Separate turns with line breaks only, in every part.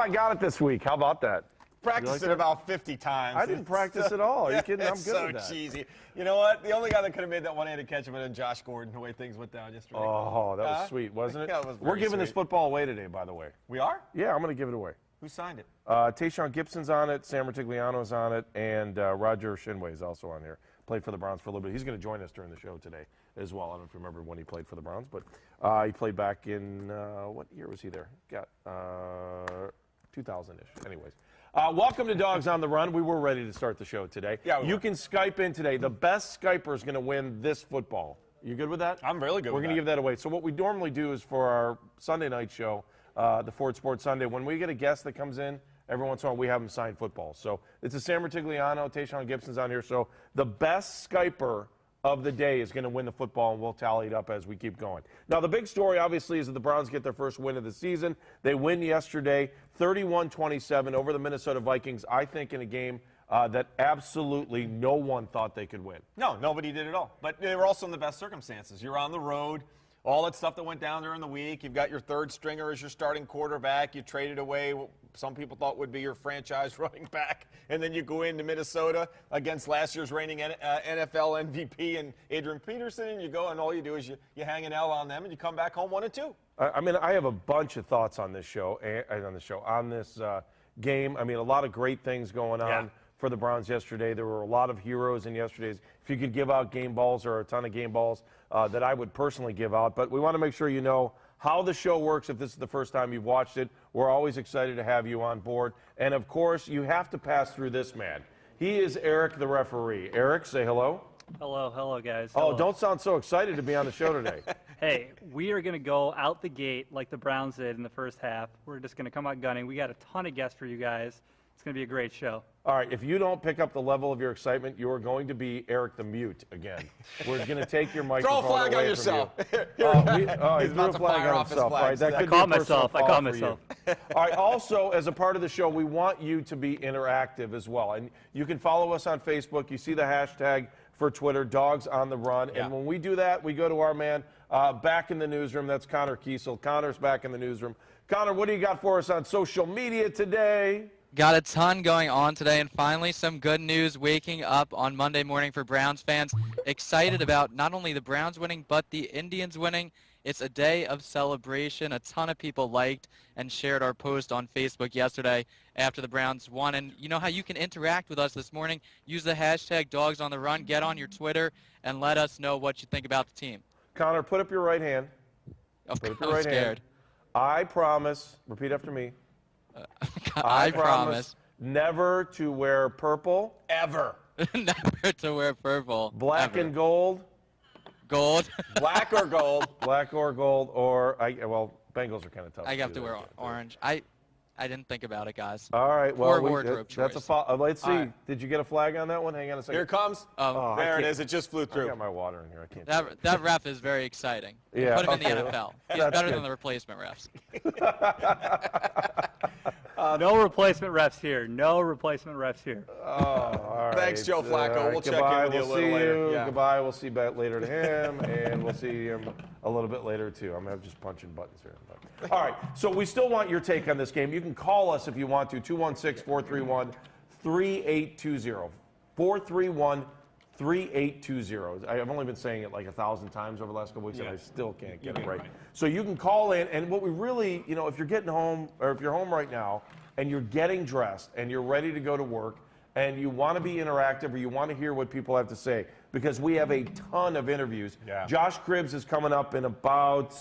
I got it this week. How about that?
Practiced it about 50 times.
I didn't practice at all. Are you kidding? I'm good
so
at that.
Cheesy. You know what? The only guy that could have made that one-handed catch would have been Josh Gordon, the way things went down yesterday.
Oh, that was sweet, wasn't it?
Yeah, it was
We're
very
giving this
sweet.
football away today, by the way.
We are?
Yeah, I'm going to give it away.
Who signed it?
Tayshaun Gibson's on it, Sam Ratigliano's on it, and Roger Shinway is also on here. Played for the Browns for a little bit. He's going to join us during the show today as well. I don't know if you remember when he played for the Browns, but he played back in, what year was he there? Got 2000-ish. Anyways. Welcome to Dogs on the Run. We were ready to start the show today.
Yeah,
you can Skype in today. The best Skyper is going to win this football. You good with that?
I'm really good
We're
with
going to give that away. So what we normally do is for our Sunday night show, the Ford Sports Sunday, when we get a guest that comes in, every once in a while we have them sign football. So it's a Sam Ratigliano, Tayshaun Gibson's on here. So the best Skyper of the day is going to win the football, and we'll tally it up as we keep going. Now, the big story, obviously, is that the Browns get their first win of the season. They win yesterday, 31-27 over the Minnesota Vikings, I think in a game that absolutely no one thought they could win.
No, nobody did at all. But they were also in the best circumstances. You're on the road. All that stuff that went down during the week. You've got your third stringer as your starting quarterback. You traded away what some people thought would be your franchise running back. And then you go into Minnesota against last year's reigning NFL MVP and Adrian Peterson. And you go, and all you do is you hang an L on them, and you come back home 1-2.
I mean, I have a bunch of thoughts on this show, on this game. I mean, a lot of great things going on for the Browns yesterday. There were a lot of heroes in yesterday's. If you could give out game balls, or a ton of game balls that I would personally give out. But we want to make sure you know how the show works if this is the first time you've watched it. We're always excited to have you on board. And, of course, you have to pass through this man. He is Eric, the referee. Eric, say hello.
Hello, guys.
Oh,
Hello.
don't sound so excited to be on the show today.
Hey, we are going to go out the gate like the Browns did in the first half. We're just going to come out gunning. We got a ton of guests for you guys. It's going to be a great show.
All right, if you don't pick up the level of your excitement, you are going to be Eric the Mute again. We're going to take your microphone
Throw a flag
away
on yourself.
He threw a flag on
off his
himself. Right?
flags.
That
I
could
caught
be a personal
myself. I
foul
caught
for
myself.
you. All right, also, as a part of the show, we want you to be interactive as well. And you can follow us on Facebook. You see the hashtag for Twitter, Dogs on the Run.
Yeah.
And when we do that, we go to our man back in the newsroom. That's Connor Kiesel. Connor's back in the newsroom. Connor, what do you got for us on social media today?
Got a ton going on today, and finally some good news waking up on Monday morning for Browns fans. Excited about not only the Browns winning, but the Indians winning. It's a day of celebration. A ton of people liked and shared our post on Facebook yesterday after the Browns won. And you know how you can interact with us this morning? Use the hashtag #DogsOnTheRun. Get on your Twitter and let us know what you think about the team.
Connor, put up your right hand. Put up your right hand. I promise, repeat after me. I promise never to wear purple.
Ever.
Never to wear purple.
Black
ever.
and gold.
Gold.
Black or gold.
Black or gold, or, well, Bengals are kind of tough.
I have to wear orange. I didn't think about it, guys.
All right, well,
Poor wardrobe
that's
choice.
let's see.
right.
Did you get a flag on that one? Hang on a second.
Here it comes.
Oh,
there it is. It just flew
I
through.
got my water in here. I can't do it.
That ref is very exciting.
Yeah,
Put him in
okay.
the NFL. He's
That's
better
good.
than the replacement refs.
No replacement refs here. No replacement refs here.
Oh, all right.
Thanks, Joe Flacco. We'll check in
goodbye.
with you a
We'll
little
see
later.
you.
Yeah.
Goodbye. We'll see you back later to him, and we'll see him a little bit later, too. I'm just punching buttons here. But. All right, so we still want your take on this game. You can call us if you want to, 216-431-3820. 431-3820. I've only been saying it like 1,000 times over the last couple weeks, and I still can't get it right. So you can call in, and what we really, if you're getting home, or if you're home right now, and you're getting dressed, and you're ready to go to work, and you want to be interactive, or you want to hear what people have to say, because we have a ton of interviews.
Yeah.
Josh Cribbs is coming up in about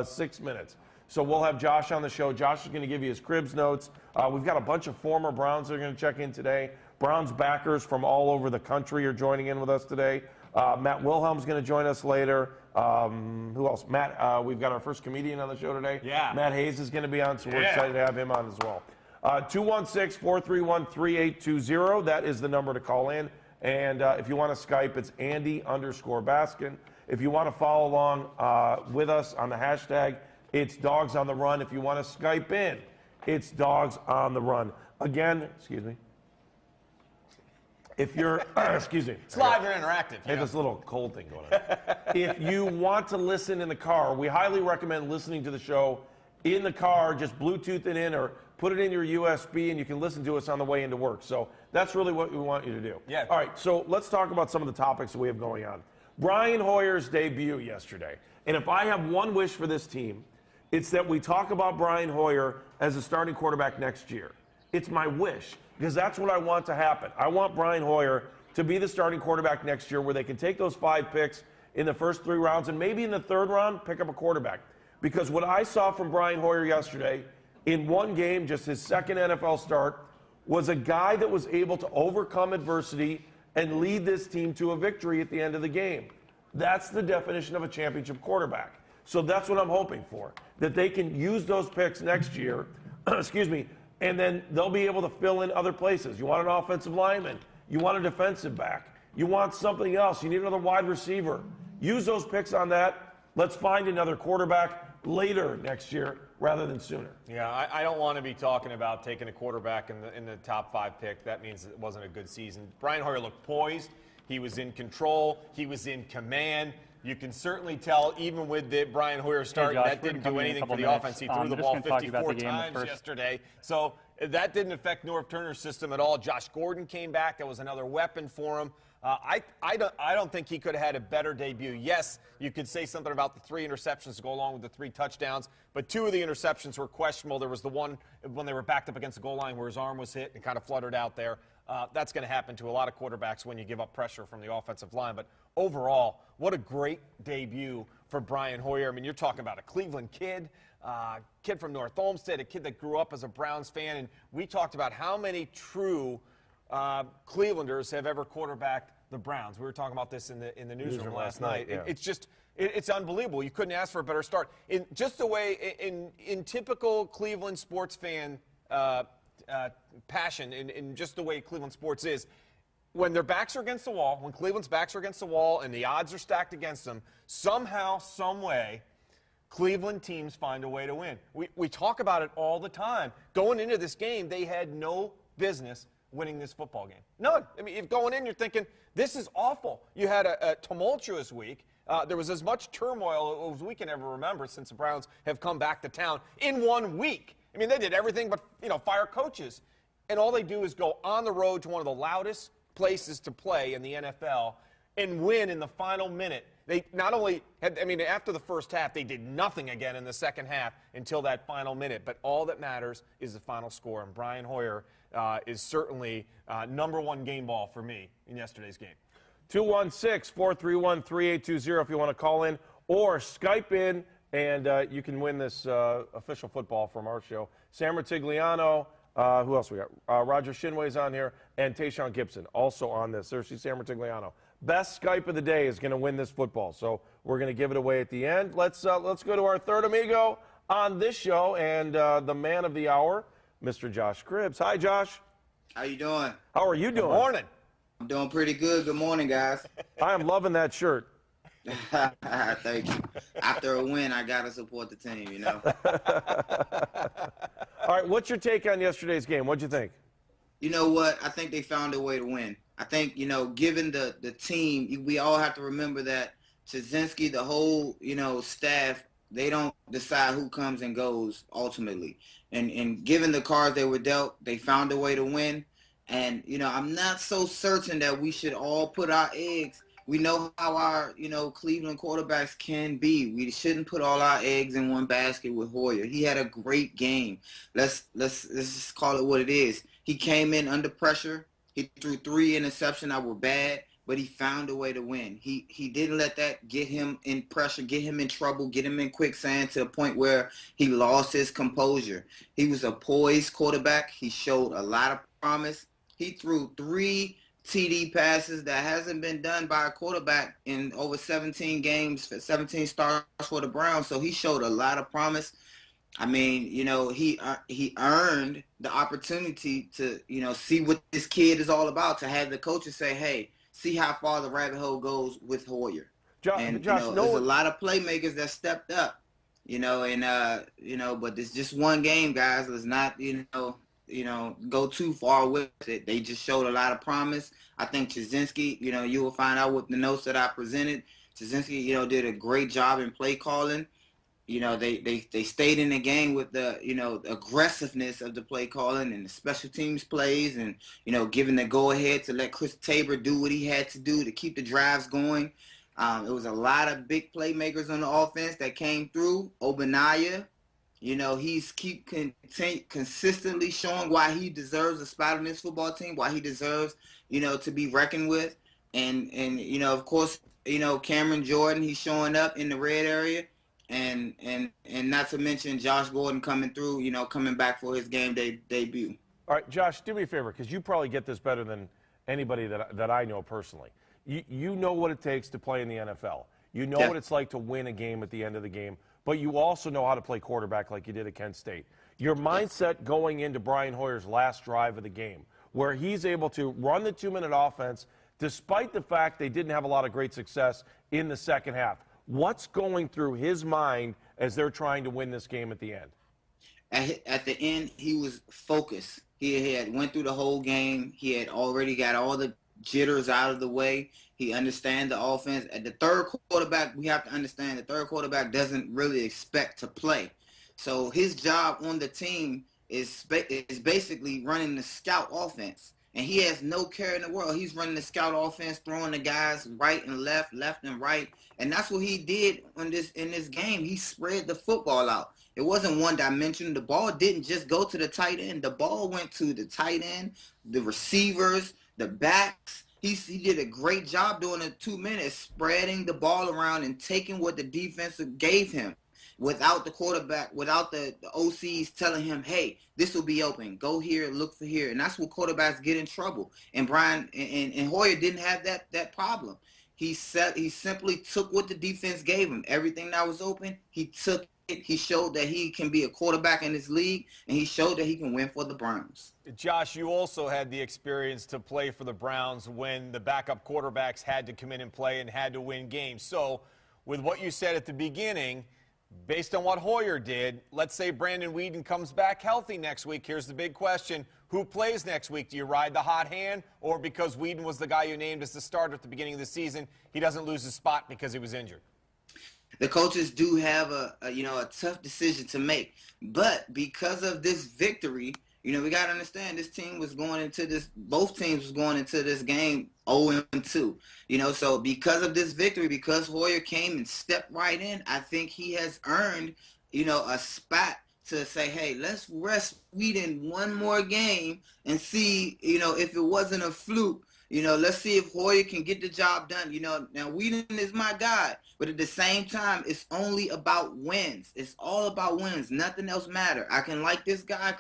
6 minutes. So we'll have Josh on the show. Josh is going to give you his Cribbs notes. We've got a bunch of former Browns that are going to check in today. Browns backers from all over the country are joining in with us today. Matt Wilhelm's going to join us later. Who else? Matt, we've got our first comedian on the show today.
Yeah.
Matt Hayes is going to be on, so we're excited to have him on as well. 216-431-3820. That is the number to call in. And if you want to Skype, it's Andy_Baskin. If you want to follow along with us on the hashtag, it's Dogs on the Run. If you want to Skype in, it's Dogs on the Run. Again, excuse me. If you're, excuse me.
It's live and interactive.
Hey, this little cold thing going on. If you want to listen in the car, we highly recommend listening to the show in the car, just Bluetooth it in or put it in your USB, and you can listen to us on the way into work. So that's really what we want you to do.
Yeah.
All right, so let's talk about some of the topics that we have going on. Brian Hoyer's debut yesterday. And if I have one wish for this team, it's that we talk about Brian Hoyer as a starting quarterback next year. It's my wish, because that's what I want to happen. I want Brian Hoyer to be the starting quarterback next year, where they can take those 5 picks in the first 3 rounds, and maybe in the 3rd round, pick up a quarterback. Because what I saw from Brian Hoyer yesterday, in one game, just his 2nd NFL start, was a guy that was able to overcome adversity and lead this team to a victory at the end of the game. That's the definition of a championship quarterback. So that's what I'm hoping for, that they can use those picks next year, excuse me, and then they'll be able to fill in other places. You want an offensive lineman. You want a defensive back. You want something else. You need another wide receiver. Use those picks on that. Let's find another quarterback later next year rather than sooner.
Yeah, I don't want to be talking about taking a quarterback in the top 5 pick. That means it wasn't a good season. Brian Hoyer looked poised. He was in control. He was in command. You can certainly tell, even with the Brian Hoyer start,
Josh,
that didn't do anything for the offense. He threw the ball 54 times yesterday. So that didn't affect Norv Turner's system at all. Josh Gordon came back. That was another weapon for him. I don't think he could have had a better debut. Yes, you could say something about the 3 interceptions to go along with the 3 touchdowns, but 2 of the interceptions were questionable. There was the one when they were backed up against the goal line where his arm was hit and kind of fluttered out there. That's going to happen to a lot of quarterbacks when you give up pressure from the offensive line. But overall, what a great debut for Brian Hoyer. I mean, you're talking about a Cleveland kid, kid from North Olmsted, a kid that grew up as a Browns fan. And we talked about how many true Clevelanders have ever quarterbacked the Browns. We were talking about this in the newsroom last night.
Yeah.
It's just, it's unbelievable. You couldn't ask for a better start. In just the way, in typical Cleveland sports fan passion, in just the way Cleveland sports is, when their backs are against the wall, when Cleveland's backs are against the wall and the odds are stacked against them, somehow, some way, Cleveland teams find a way to win. We talk about it all the time. Going into this game, they had no business winning this football game. None. I mean, if going in, you're thinking, this is awful. You had a tumultuous week. There was as much turmoil as we can ever remember since the Browns have come back to town in 1 week. I mean, they did everything but, fire coaches. And all they do is go on the road to one of the loudest places to play in the NFL and win in the final minute. They not only had, after the first half, they did nothing again in the second half until that final minute. But all that matters is the final score. And Brian Hoyer is certainly #1 game ball for me in yesterday's game.
216-431-3820 if you want to call in or Skype in, and you can win this official football from our show. Sam Ratigliano, who else we got? Roger Shinway's on here, and Tayshaun Gibson also on this. There's Sam Ratigliano. Best Skype of the day is going to win this football, so we're going to give it away at the end. Let's go to our third amigo on this show, and the man of the hour, Mr. Josh Cribbs. Hi, Josh.
How you doing?
How are you doing?
Good morning.
I'm doing pretty good. Good morning, guys.
I am loving that shirt.
Thank you. After a win, I got to support the team,
All right, what's your take on yesterday's game? What'd you think?
You know what? I think they found a way to win. I think, given the team, we all have to remember that Czynski, the whole, staff, they don't decide who comes and goes ultimately. And given the cards they were dealt, they found a way to win. And, I'm not so certain that we should all put our eggs. We know how our, Cleveland quarterbacks can be. We shouldn't put all our eggs in one basket with Hoyer. He had a great game. Let's just call it what it is. He came in under pressure. He threw 3 interceptions that were bad, but he found a way to win. He didn't let that get him in pressure, get him in trouble, get him in quicksand to a point where he lost his composure. He was a poised quarterback. He showed a lot of promise. He threw 3 TD passes that hasn't been done by a quarterback in over 17 games, 17 starts for the Browns. So he showed a lot of promise. He earned the opportunity to, see what this kid is all about, to have the coaches say, hey, see how far the rabbit hole goes with Hoyer.
Josh,
there's a lot of playmakers that stepped up, but it's just one game, guys. Let's not, go too far with it. They just showed a lot of promise. I think Czynski, you will find out with the notes that I presented. Czynski, did a great job in play calling. they stayed in the game with the, the aggressiveness of the play calling and the special teams plays and, giving the go-ahead to let Chris Tabor do what he had to do to keep the drives going. It was a lot of big playmakers on the offense that came through. Obanaya, he's consistently showing why he deserves a spot on this football team, why he deserves, to be reckoned with. And of course, Cameron Jordan, he's showing up in the red area. And not to mention Josh Gordon coming through, coming back for his game debut.
All right, Josh, do me a favor, because you probably get this better than anybody that I know personally. You know what it takes to play in the NFL. You know what it's like to win a game at the end of the game, but you also know how to play quarterback like you did at Kent State. Your mindset going into Brian Hoyer's last drive of the game, where he's able to run the 2-minute offense despite the fact they didn't have a lot of great success in the second half. What's going through his mind as they're trying to win this game at the end?
At the end, he was focused. He had went through the whole game. He had already got all the jitters out of the way. He understands the offense. At the third quarterback, we have to understand the third quarterback doesn't really expect to play. So his job on the team is basically running the scout offense. And he has no care in the world. He's running the scout offense, throwing the guys right and left and right. And that's what he did in this game. He spread the football out. It wasn't one dimension. The ball didn't just go to the tight end. The ball went to the tight end, the receivers, the backs. He did a great job doing the 2 minutes, spreading the ball around and taking what the defense gave him without the quarterback, without the OCs telling him, hey, this will be open. Go here, look for here. And that's what quarterbacks get in trouble. And Brian and Hoyer didn't have that problem. He simply took what the defense gave him. Everything that was open, he took it. He showed that he can be a quarterback in this league, and he showed that he can win for the Browns.
Josh, you also had the experience to play for the Browns when the backup quarterbacks had to come in and play and had to win games. So with what you said at the beginning, based on what Hoyer did, let's say Brandon Weeden comes back healthy next week. Here's the big question. Who plays next week? Do you ride the hot hand? Or because Weeden was the guy you named as the starter at the beginning of the season, he doesn't lose his spot because he was injured?
The coaches do have a tough decision to make. But because of this victory, we got to understand both teams was going into this game 0-2. So because of this victory, because Hoyer came and stepped right in, I think he has earned, a spot to say, hey, let's rest Weeden one more game and see, if it wasn't a fluke. Let's see if Hoyer can get the job done. Now Weeden is my guy, but at the same time, it's only about wins. It's all about wins. Nothing else matters. I can like this guy,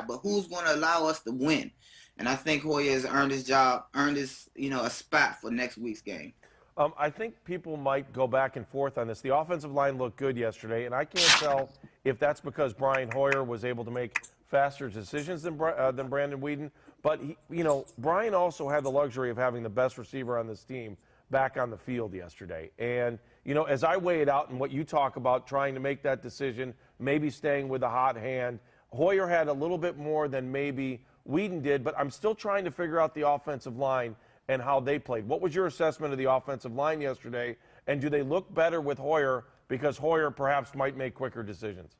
but who's going to allow us to win? And I think Hoyer has earned his job, a spot for next week's game.
I think people might go back and forth on this. The offensive line looked good yesterday, and I can't tell if that's because Brian Hoyer was able to make faster decisions than Brandon Weeden. But, Brian also had the luxury of having the best receiver on this team back on the field yesterday. And, as I weigh it out and what you talk about trying to make that decision, maybe staying with the hot hand, Hoyer had a little bit more than maybe Weeden did, but I'm still trying to figure out the offensive line and how they played. What was your assessment of the offensive line yesterday, and do they look better with Hoyer because Hoyer perhaps might make quicker decisions?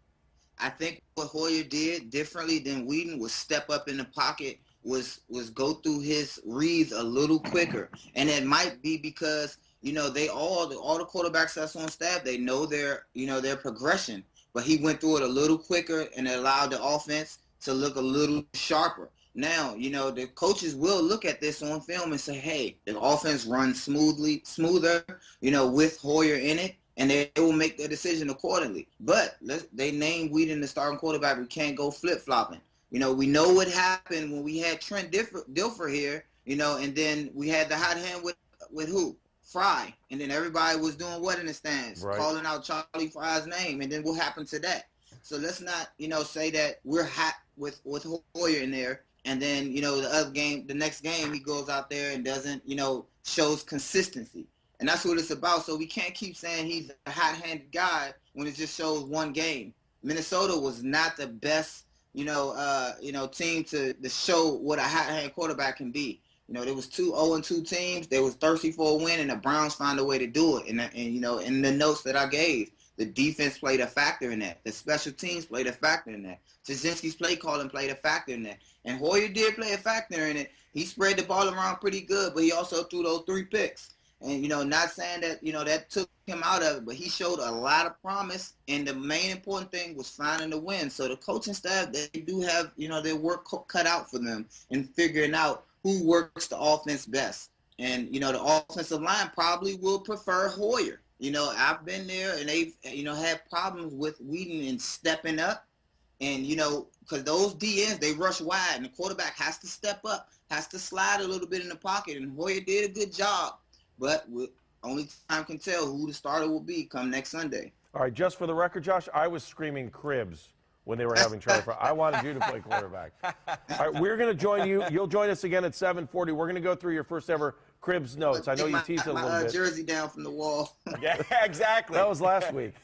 I think what Hoyer did differently than Weeden was step up in the pocket, was go through his reads a little quicker. And it might be because, they all the quarterbacks that's on staff, they know their progression. But he went through it a little quicker and it allowed the offense to look a little sharper. Now, the coaches will look at this on film and say, hey, the offense runs smoother, with Hoyer in it, and they will make their decision accordingly. But they named Weeden the starting quarterback. We can't go flip-flopping. We know what happened when we had Trent Dilfer here, and then we had the hot hand with who? Fry. And then everybody was doing what in the stands?
Right. Calling
out Charlie Fry's name. And then what happened to that? So let's not, say that we're hot with Hoyer in there. And then, the next game, he goes out there and doesn't, shows consistency. And that's what it's about. So we can't keep saying he's a hot-handed guy when it just shows one game. Minnesota was not the best, team to show what a hot-hand quarterback can be. There was 2 0-2 teams. They was thirsty for a win, and the Browns found a way to do it. And in the notes that I gave, The defense played a factor in that. The special teams played a factor in that. Trzynski's play calling played a factor in that. And Hoyer did play a factor in it. He spread the ball around pretty good, but he also threw those 3 picks. And, not saying that, that took him out of it, but he showed a lot of promise. And the main important thing was finding the win. So the coaching staff, they do have, their work cut out for them in figuring out who works the offense best. And, the offensive line probably will prefer Hoyer. I've been there, and they've, had problems with Whedon in stepping up. And, because those DNs, they rush wide, and the quarterback has to step up, has to slide a little bit in the pocket. And Hoyer did a good job. But only time can tell who the starter will be come next Sunday.
All right, just for the record, Josh, I was screaming cribs when they were having Charlie Frye. I wanted you to play quarterback. All right, we're going to join you. You'll join us again at 7:40. We're going to go through your first ever Cribs notes. I know you teased it a little bit.
Jersey down from the wall.
Yeah, exactly.
That was last week.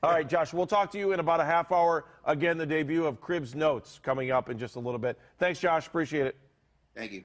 All right, Josh, we'll talk to you in about a half hour. Again, the debut of Cribs Notes coming up in just a little bit. Thanks, Josh. Appreciate it.
Thank you.